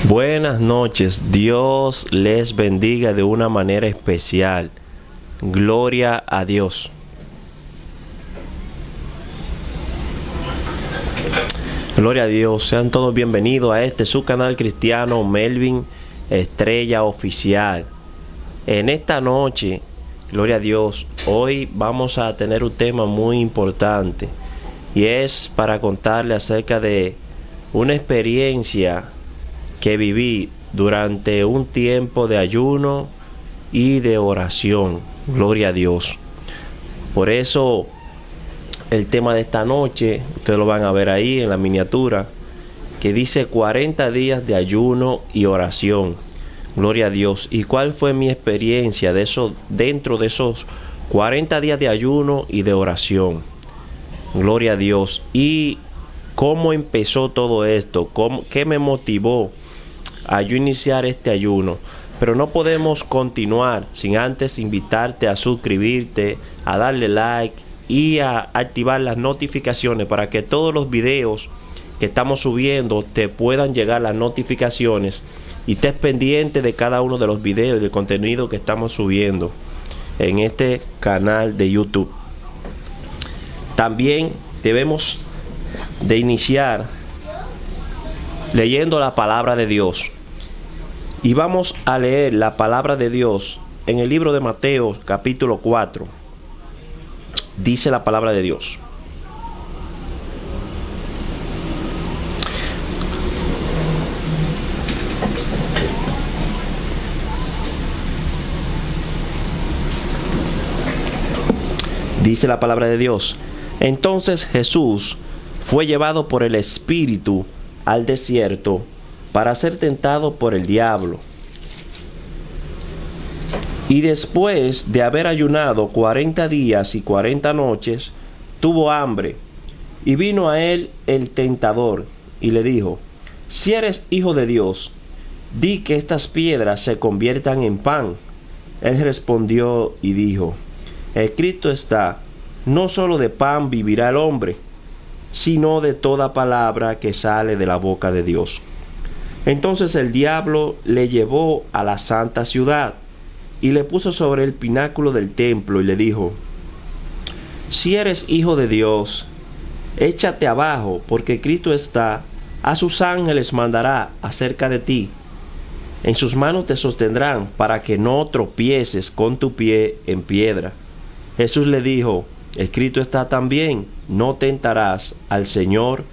Buenas noches, Dios les bendiga de una manera especial. Gloria a Dios. Gloria a Dios, sean todos bienvenidos a su canal cristiano Melvin Estrella Oficial. En esta noche, gloria a Dios, hoy vamos a tener un tema muy importante y es para contarle acerca de una experiencia que viví durante un tiempo de ayuno y de oración. Gloria a Dios. Por eso el tema de esta noche, ustedes lo van a ver ahí en la miniatura, que dice 40 días de ayuno y oración. Gloria a Dios. ¿Y cuál fue mi experiencia de eso, dentro de esos 40 días de ayuno y de oración? Gloria a Dios. ¿Y cómo empezó todo esto? ¿Qué me motivó a yo iniciar este ayuno? Pero no podemos continuar sin antes invitarte a suscribirte, a darle like y a activar las notificaciones para que todos los videos que estamos subiendo te puedan llegar las notificaciones y estés pendiente de cada uno de los videos y del contenido que estamos subiendo en este canal de YouTube. También debemos de iniciar leyendo la palabra de Dios. Y vamos a leer la palabra de Dios en el libro de Mateo, capítulo 4. Dice la palabra de Dios: dice la palabra de Dios: entonces Jesús fue llevado por el Espíritu al desierto para ser tentado por el diablo. Y después de haber ayunado 40 días y 40 noches, tuvo hambre. Y vino a él el tentador y le dijo: si eres hijo de Dios, di que estas piedras se conviertan en pan. Él respondió y dijo: escrito está, no solo de pan vivirá el hombre, sino de toda palabra que sale de la boca de Dios. Entonces el diablo le llevó a la santa ciudad y le puso sobre el pináculo del templo y le dijo: si eres hijo de Dios, échate abajo, porque Cristo está, a sus ángeles mandará acerca de ti. En sus manos te sostendrán para que no tropieces con tu pie en piedra. Jesús le dijo: escrito está también, no tentarás al Señor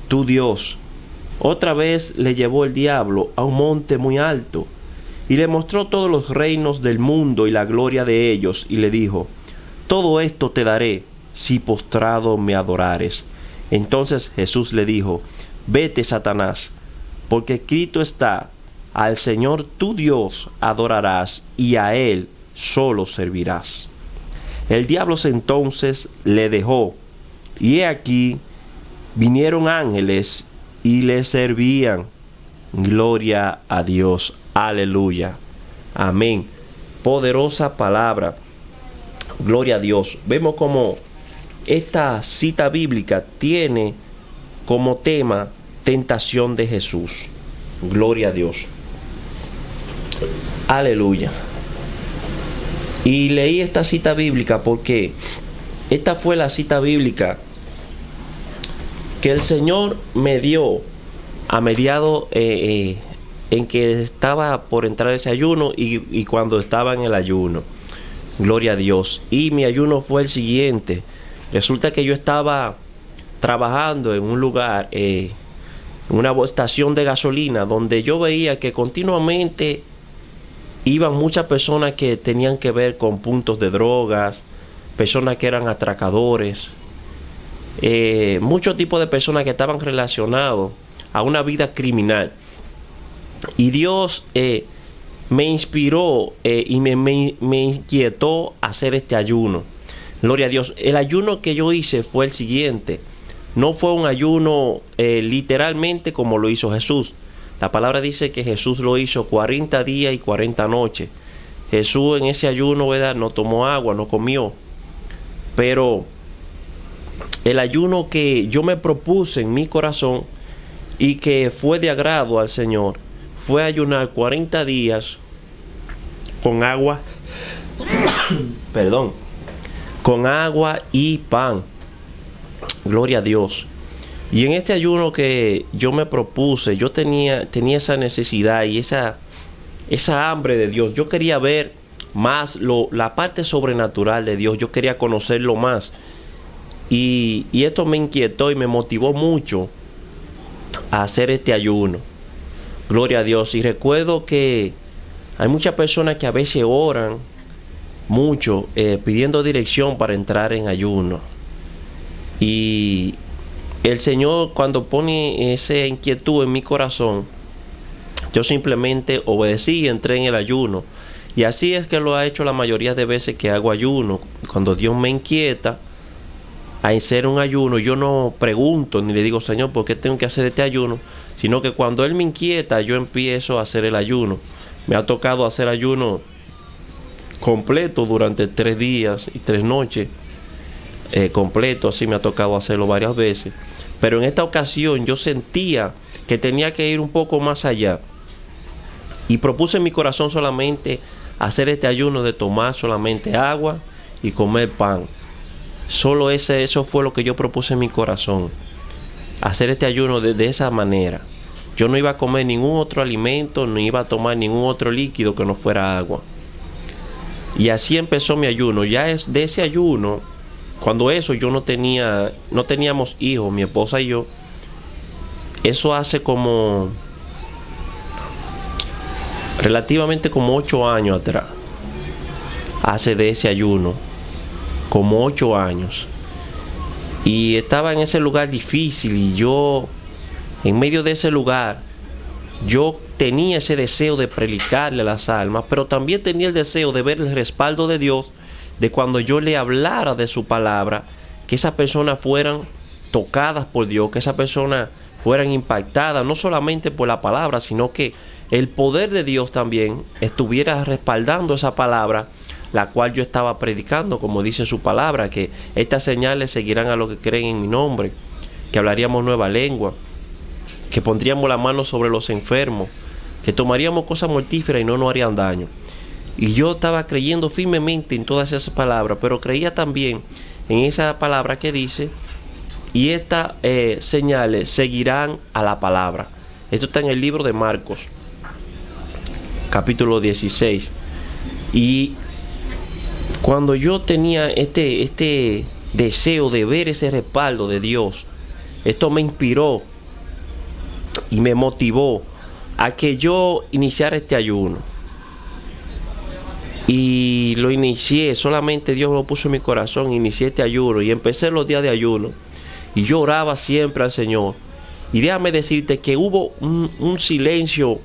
tu Dios. Otra vez le llevó el diablo a un monte muy alto y le mostró todos los reinos del mundo y la gloria de ellos, y le dijo: todo esto te daré si postrado me adorares. Entonces Jesús le dijo: vete, Satanás, porque escrito está, al Señor tu Dios adorarás y a Él solo servirás. El diablo entonces le dejó, y he aquí vinieron ángeles y le servían. Gloria a Dios. Aleluya. Amén. Poderosa palabra. Gloria a Dios. Vemos como esta cita bíblica tiene como tema tentación de Jesús. Gloria a Dios. Aleluya. Y leí esta cita bíblica porque esta fue la cita bíblica que el Señor me dio a mediado en que estaba por entrar ese ayuno y cuando estaba en el ayuno. Gloria a Dios. Y mi ayuno fue el siguiente. Resulta que yo estaba trabajando en un lugar, en una estación de gasolina, donde yo veía que continuamente iban muchas personas que tenían que ver con puntos de drogas, personas que eran atracadores, muchos tipos de personas que estaban relacionados a una vida criminal. Y Dios me inspiró y me inquietó a hacer este ayuno. Gloria a Dios. El ayuno que yo hice fue el siguiente. No fue un ayuno literalmente como lo hizo Jesús. La palabra dice que Jesús lo hizo 40 días y 40 noches. Jesús en ese ayuno, ¿verdad?, no tomó agua, no comió. Pero el ayuno que yo me propuse en mi corazón y que fue de agrado al Señor fue a ayunar 40 días con agua, perdón, con agua y pan. Gloria a Dios. Y en este ayuno que yo me propuse, yo tenía esa necesidad y esa hambre de Dios. Yo quería ver más la parte sobrenatural de Dios. Yo quería conocerlo más. Y esto me inquietó y me motivó mucho a hacer este ayuno. Gloria a Dios. Y recuerdo que hay muchas personas que a veces oran mucho pidiendo dirección para entrar en ayuno. Y el Señor, cuando pone esa inquietud en mi corazón, yo simplemente obedecí y entré en el ayuno. Y así es que lo ha hecho la mayoría de veces que hago ayuno. Cuando Dios me inquieta a hacer un ayuno, yo no pregunto ni le digo, Señor, ¿por qué tengo que hacer este ayuno? Sino que cuando Él me inquieta, yo empiezo a hacer el ayuno. Me ha tocado hacer ayuno completo durante 3 días y 3 noches. Completo, así me ha tocado hacerlo varias veces. Pero en esta ocasión yo sentía que tenía que ir un poco más allá. Y propuse en mi corazón solamente hacer este ayuno de tomar solamente agua y comer pan. Solo eso fue lo que yo propuse en mi corazón. Hacer este ayuno de esa manera. Yo no iba a comer ningún otro alimento, no iba a tomar ningún otro líquido que no fuera agua. Y así empezó mi ayuno. Ya es de ese ayuno, cuando yo no teníamos hijos, mi esposa y yo. Eso hace como relativamente como 8 años atrás. Hace de ese ayuno como 8 años. Y estaba en ese lugar difícil y yo, en medio de ese lugar, yo tenía ese deseo de predicarle a las almas, pero también tenía el deseo de ver el respaldo de Dios, de cuando yo le hablara de su palabra, que esas personas fueran tocadas por Dios, que esas personas fueran impactadas, no solamente por la palabra, sino que el poder de Dios también estuviera respaldando esa palabra, la cual yo estaba predicando, como dice su palabra, que estas señales seguirán a los que creen en mi nombre, que hablaríamos nueva lengua, que pondríamos la mano sobre los enfermos, que tomaríamos cosas mortíferas y no nos harían daño. Y yo estaba creyendo firmemente en todas esas palabras, pero creía también en esa palabra que dice, y estas señales seguirán a la palabra. Esto está en el libro de Marcos, capítulo 16. Y cuando yo tenía este deseo de ver ese respaldo de Dios, esto me inspiró y me motivó a que yo iniciara este ayuno. Y lo inicié, solamente Dios lo puso en mi corazón, inicié este ayuno y empecé los días de ayuno. Y yo oraba siempre al Señor. Y déjame decirte que hubo un silencio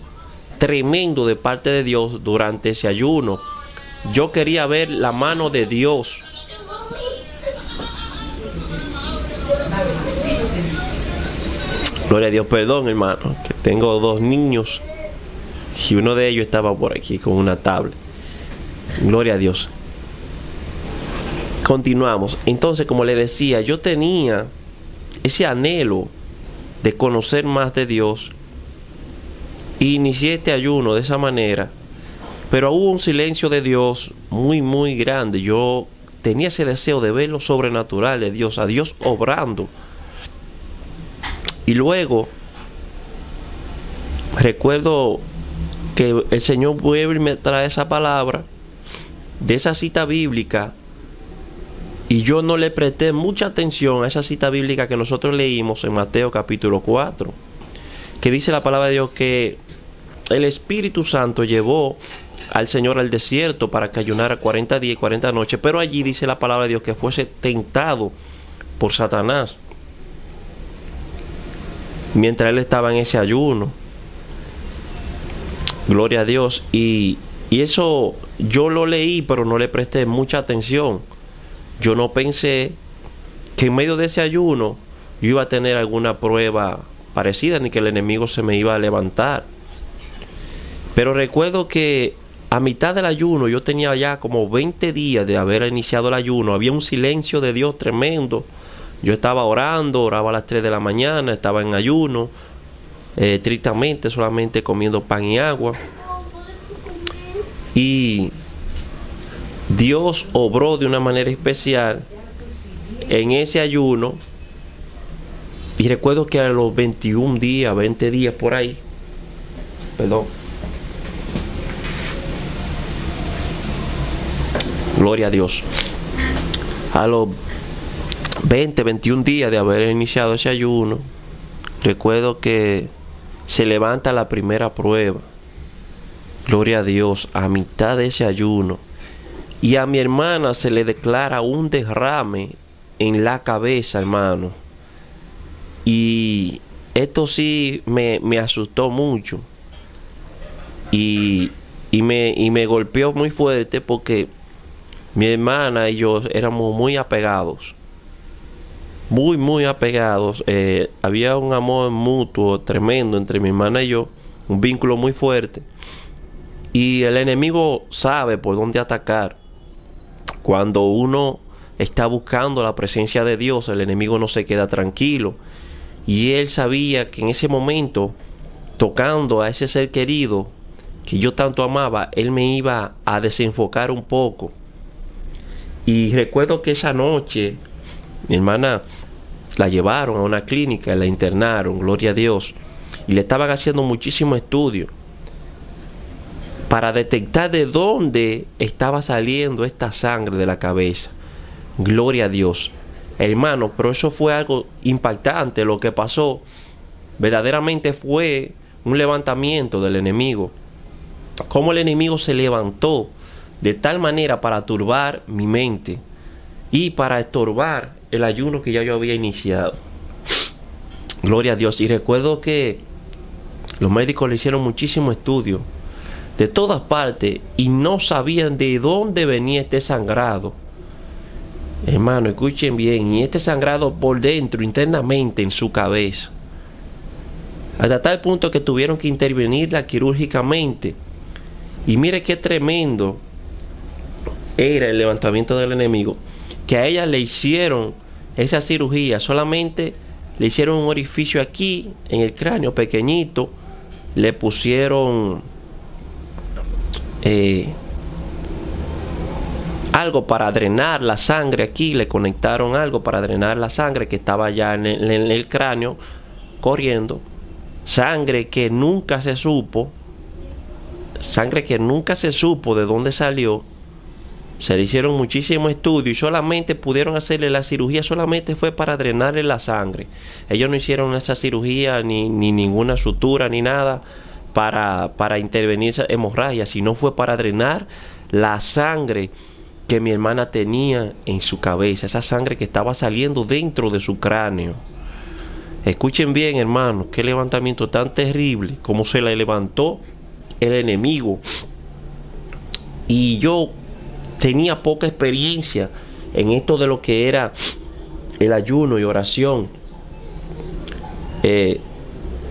tremendo de parte de Dios durante ese ayuno. Yo quería ver la mano de Dios. Gloria a Dios, perdón hermano, que tengo 2 niños y uno de ellos estaba por aquí con una tablet. Gloria a Dios. Continuamos. Entonces, como le decía, yo tenía ese anhelo de conocer más de Dios. Y inicié este ayuno de esa manera. Pero hubo un silencio de Dios muy, muy grande. Yo tenía ese deseo de ver lo sobrenatural de Dios, a Dios obrando. Y luego, recuerdo que el Señor vuelve y me trae esa palabra de esa cita bíblica, y yo no le presté mucha atención a esa cita bíblica que nosotros leímos en Mateo capítulo 4, que dice la palabra de Dios que el Espíritu Santo llevó al Señor al desierto para que ayunara 40 días y 40 noches, pero allí dice la palabra de Dios que fuese tentado por Satanás mientras él estaba en ese ayuno. Gloria a Dios. Y eso yo lo leí, pero no le presté mucha atención. Yo no pensé que en medio de ese ayuno yo iba a tener alguna prueba parecida, ni que el enemigo se me iba a levantar. Pero recuerdo que a mitad del ayuno, yo tenía ya como 20 días de haber iniciado el ayuno, había un silencio de Dios tremendo. Yo estaba orando, oraba a las 3 de la mañana, estaba en ayuno, estrictamente, solamente comiendo pan y agua. Y Dios obró de una manera especial en ese ayuno. Y recuerdo que a los 21 días, 20 días por ahí, perdón, gloria a Dios, a los 20, 21 días de haber iniciado ese ayuno, recuerdo que se levanta la primera prueba, gloria a Dios, a mitad de ese ayuno, y a mi hermana se le declara un derrame en la cabeza, hermano. Y esto sí me asustó mucho. Y me golpeó muy fuerte porque mi hermana y yo éramos muy apegados. Muy apegados. Había un amor mutuo tremendo entre mi hermana y yo. Un vínculo muy fuerte. Y el enemigo sabe por dónde atacar. Cuando uno está buscando la presencia de Dios, el enemigo no se queda tranquilo. Y él sabía que en ese momento, tocando a ese ser querido que yo tanto amaba, él me iba a desenfocar un poco. Y recuerdo que esa noche mi hermana la llevaron a una clínica, la internaron, gloria a Dios, y le estaban haciendo muchísimos estudios para detectar de dónde estaba saliendo esta sangre de la cabeza. Gloria a Dios, hermano, pero eso fue algo impactante lo que pasó. Verdaderamente fue un levantamiento del enemigo. Cómo el enemigo se levantó de tal manera para turbar mi mente y para estorbar el ayuno que ya yo había iniciado. Gloria a Dios. Y recuerdo que los médicos le hicieron muchísimo estudio de todas partes y no sabían de dónde venía este sangrado. Hermano, escuchen bien, y este sangrado por dentro, internamente en su cabeza, hasta tal punto que tuvieron que intervenirla quirúrgicamente. Y mire qué tremendo era el levantamiento del enemigo, que a ella le hicieron esa cirugía, solamente le hicieron un orificio aquí en el cráneo pequeñito, le pusieron algo para drenar la sangre aquí, le conectaron algo para drenar la sangre que estaba ya en el cráneo corriendo, sangre que nunca se supo de dónde salió. Se le hicieron muchísimos estudios y solamente pudieron hacerle la cirugía, solamente fue para drenarle la sangre. Ellos no hicieron esa cirugía ni ninguna sutura ni nada para intervenir esa hemorragia, sino fue para drenar la sangre que mi hermana tenía en su cabeza, esa sangre que estaba saliendo dentro de su cráneo. Escuchen bien, hermanos, qué levantamiento tan terrible, como se le levantó el enemigo. Y yo tenía poca experiencia en esto de lo que era el ayuno y oración.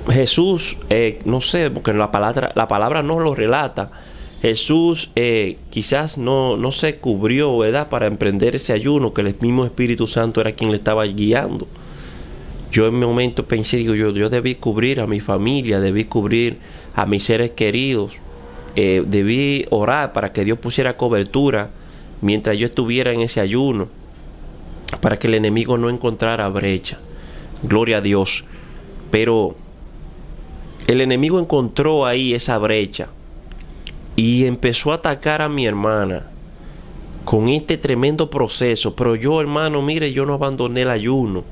Jesús, no sé, porque la palabra no lo relata. Jesús quizás no se cubrió, ¿verdad?, para emprender ese ayuno, que el mismo Espíritu Santo era quien le estaba guiando. Yo en mi momento pensé, digo, yo debí cubrir a mi familia, debí cubrir a mis seres queridos, debí orar para que Dios pusiera cobertura mientras yo estuviera en ese ayuno, para que el enemigo no encontrara brecha. Gloria a Dios. Pero el enemigo encontró ahí esa brecha y empezó a atacar a mi hermana con este tremendo proceso. Pero yo, hermano, mire, yo no abandoné el ayuno.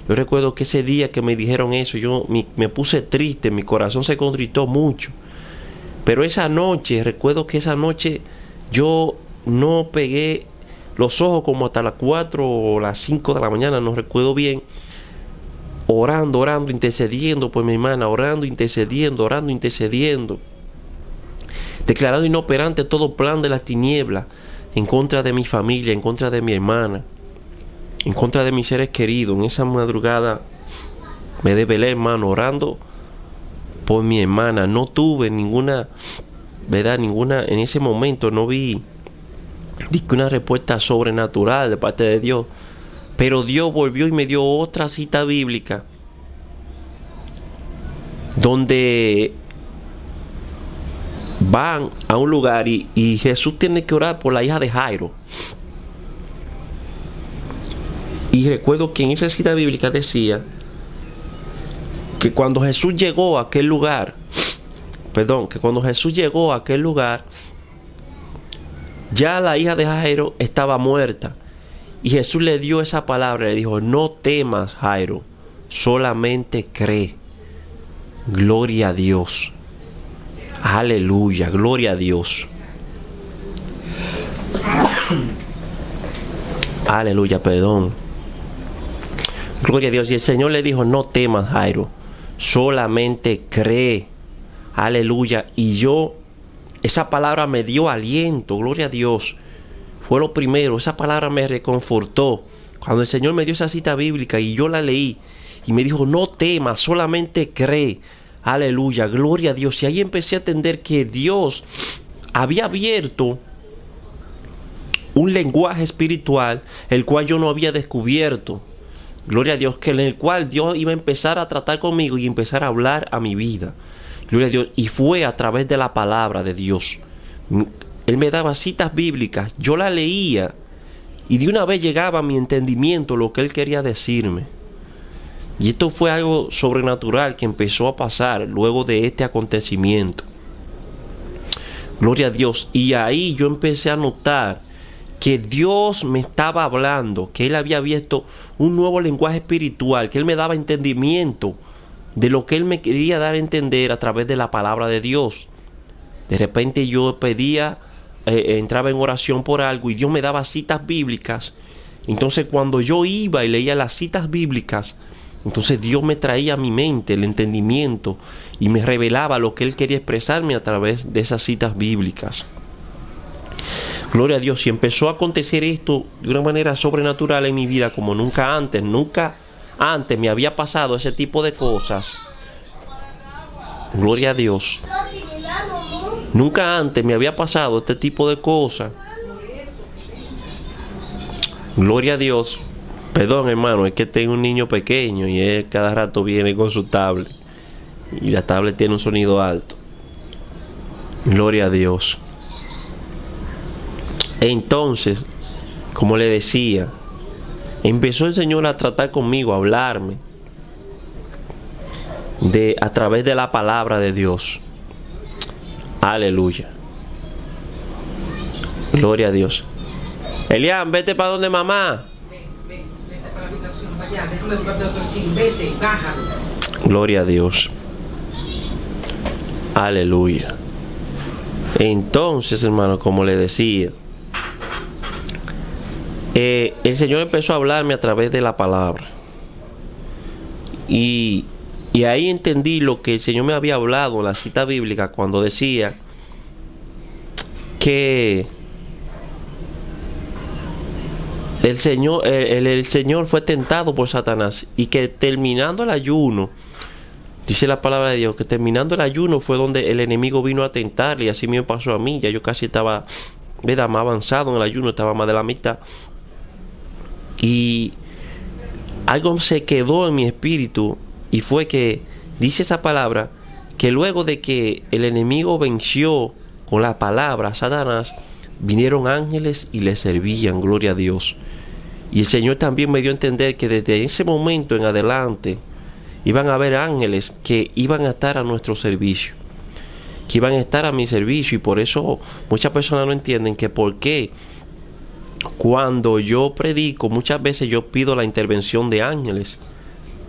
Yo recuerdo que ese día que me dijeron eso, yo me puse triste, mi corazón se contritó mucho. Pero esa noche, recuerdo que esa noche yo no pegué los ojos como hasta las 4 o las 5 de la mañana, no recuerdo bien, orando, intercediendo por mi hermana, orando, intercediendo, declarando inoperante todo plan de las tinieblas en contra de mi familia, en contra de mi hermana, en contra de mis seres queridos. En esa madrugada me desvelé, hermano, orando por mi hermana. No tuve ninguna, en ese momento no vi una respuesta sobrenatural de parte de Dios. Pero Dios volvió y me dio otra cita bíblica donde van a un lugar y Jesús tiene que orar por la hija de Jairo. Y recuerdo que en esa cita bíblica decía que cuando Jesús llegó a aquel lugar, ya la hija de Jairo estaba muerta. Y Jesús le dio esa palabra, le dijo: no temas, Jairo, solamente cree. Gloria a Dios. Aleluya, gloria a Dios. Aleluya, perdón. Gloria a Dios. Y el Señor le dijo: no temas, Jairo, solamente cree. Aleluya. Y esa palabra me dio aliento, gloria a Dios. Fue lo primero, esa palabra me reconfortó. Cuando el Señor me dio esa cita bíblica y yo la leí y me dijo: no temas, solamente cree. Aleluya, gloria a Dios. Y ahí empecé a entender que Dios había abierto un lenguaje espiritual, el cual yo no había descubierto. Gloria a Dios, que en el cual Dios iba a empezar a tratar conmigo y empezar a hablar a mi vida. Gloria a Dios. Y fue a través de la palabra de Dios. Él me daba citas bíblicas, yo la leía y de una vez llegaba a mi entendimiento lo que Él quería decirme. Y esto fue algo sobrenatural que empezó a pasar luego de este acontecimiento. Gloria a Dios. Y ahí yo empecé a notar que Dios me estaba hablando, que Él había visto un nuevo lenguaje espiritual, que Él me daba entendimiento de lo que Él me quería dar a entender a través de la palabra de Dios. De repente yo pedía, entraba en oración por algo y Dios me daba citas bíblicas. Entonces cuando yo iba y leía las citas bíblicas, entonces Dios me traía a mi mente el entendimiento y me revelaba lo que Él quería expresarme a través de esas citas bíblicas. Gloria a Dios. Y empezó a acontecer esto de una manera sobrenatural en mi vida como nunca antes. Nunca antes me había pasado ese tipo de cosas. Gloria a Dios. Nunca antes me había pasado este tipo de cosas. Gloria a Dios. Perdón, hermano, es que tengo un niño pequeño y él cada rato viene con su tablet. Y la tablet tiene un sonido alto. Gloria a Dios. Entonces, como le decía, empezó el Señor a tratar conmigo, a hablarme a través de la palabra de Dios. Aleluya. Gloria a Dios. Elian, vete para donde mamá. Gloria a Dios. Aleluya. Entonces, hermano, como le decía, el Señor empezó a hablarme a través de la palabra. Y ahí entendí lo que el Señor me había hablado en la cita bíblica cuando decía que el Señor fue tentado por Satanás y que terminando el ayuno, dice la palabra de Dios, que terminando el ayuno fue donde el enemigo vino a tentarle, y así me pasó a mí. Ya yo casi estaba, ¿verdad?, más avanzado en el ayuno, estaba más de la mitad. Y algo se quedó en mi espíritu y fue que dice esa palabra, que luego de que el enemigo venció con la palabra a Satanás, vinieron ángeles y le servían. Gloria a Dios. Y el Señor también me dio a entender que desde ese momento en adelante iban a haber ángeles que iban a estar a nuestro servicio, que iban a estar a mi servicio. Y por eso muchas personas no entienden que por qué cuando yo predico muchas veces yo pido la intervención de ángeles.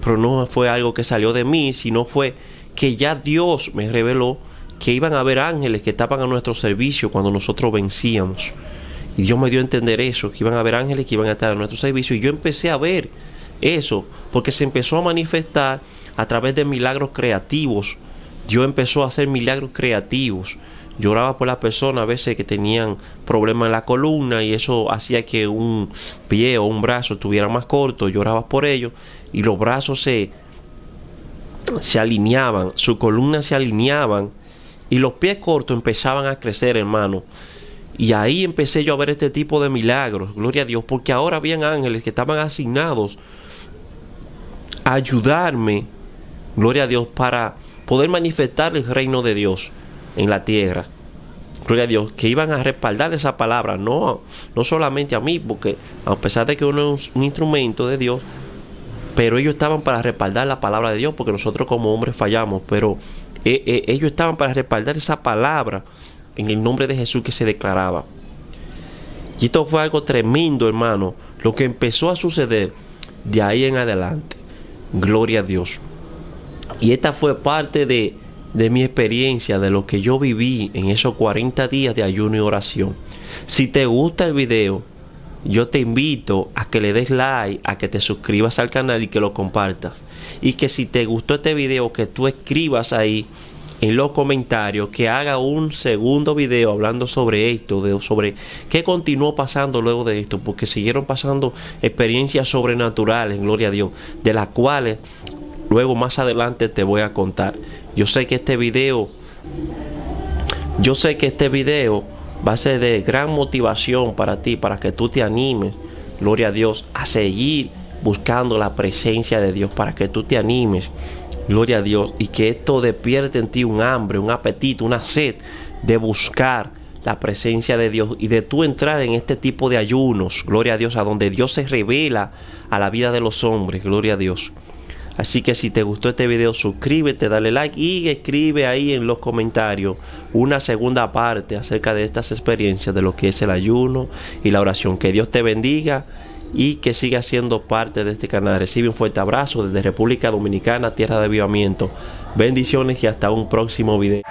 Pero no fue algo que salió de mí, sino fue que ya Dios me reveló que iban a haber ángeles que estaban a nuestro servicio cuando nosotros vencíamos. Y Dios me dio a entender eso, que iban a haber ángeles que iban a estar a nuestro servicio. Y yo empecé a ver eso, porque se empezó a manifestar a través de milagros creativos. Dios empezó a hacer milagros creativos. Yo oraba por las personas a veces que tenían problemas en la columna y eso hacía que un pie o un brazo estuviera más corto. Yo oraba por ellos y los brazos se alineaban, su columna se alineaban y los pies cortos empezaban a crecer, hermano. Y ahí empecé yo a ver este tipo de milagros, gloria a Dios, porque ahora habían ángeles que estaban asignados a ayudarme, gloria a Dios, para poder manifestar el reino de Dios en la tierra. Gloria a Dios, que iban a respaldar esa palabra, no solamente a mí, porque a pesar de que uno es un instrumento de Dios, pero ellos estaban para respaldar la palabra de Dios, porque nosotros como hombres fallamos, pero ellos estaban para respaldar esa palabra en el nombre de Jesús que se declaraba. Y esto fue algo tremendo, hermano, lo que empezó a suceder de ahí en adelante. Gloria a Dios. Y esta fue parte de mi experiencia, de lo que yo viví en esos 40 días de ayuno y oración. Si te gusta el video, yo te invito a que le des like, a que te suscribas al canal y que lo compartas. Y que si te gustó este video, que tú escribas ahí en los comentarios, que haga un segundo video hablando sobre esto, sobre qué continuó pasando luego de esto, porque siguieron pasando experiencias sobrenaturales, gloria a Dios, de las cuales luego más adelante te voy a contar. Yo sé que este video va a ser de gran motivación para ti, para que tú te animes, gloria a Dios, a seguir buscando la presencia de Dios, para que tú te animes, gloria a Dios, y que esto despierte en ti un hambre, un apetito, una sed de buscar la presencia de Dios y de tú entrar en este tipo de ayunos, gloria a Dios, a donde Dios se revela a la vida de los hombres, gloria a Dios. Así que si te gustó este video, suscríbete, dale like y escribe ahí en los comentarios una segunda parte acerca de estas experiencias de lo que es el ayuno y la oración. Que Dios te bendiga y que sigas siendo parte de este canal. Recibe un fuerte abrazo desde República Dominicana, tierra de avivamiento. Bendiciones y hasta un próximo video.